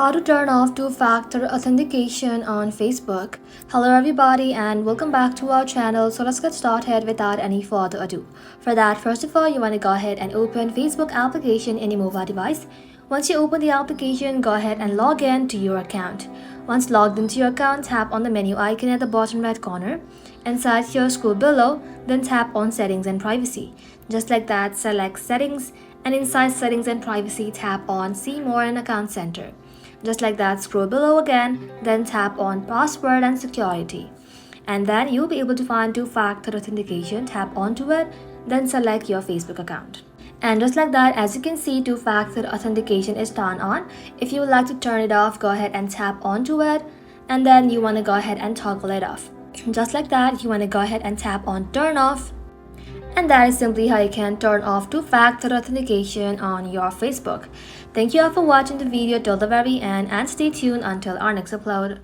How to turn off two-factor authentication on Facebook. Hello everybody and welcome back to our channel. So let's get started without any further ado. For that, first of all, you want to go ahead and open Facebook application in your mobile device. Once you open the application, go ahead and log in to your account. Once logged into your account, tap on the menu icon at the bottom right corner. Inside here, scroll below, then tap on Settings and Privacy. Just like that, select Settings, and inside Settings and Privacy, tap on See More in Account Center. Just like that, scroll below again, then tap on Password and Security. And then you'll be able to find two-factor authentication. Tap onto it, then select your Facebook account. And just like that, as you can see, two-factor authentication is turned on. If you would like to turn it off, go ahead and tap onto it, and then you want to go ahead and toggle it off. Just like that, you want to go ahead and tap on Turn Off. And that is simply how you can turn off two-factor authentication on your Facebook. Thank you all for watching the video till the very end and stay tuned until our next upload.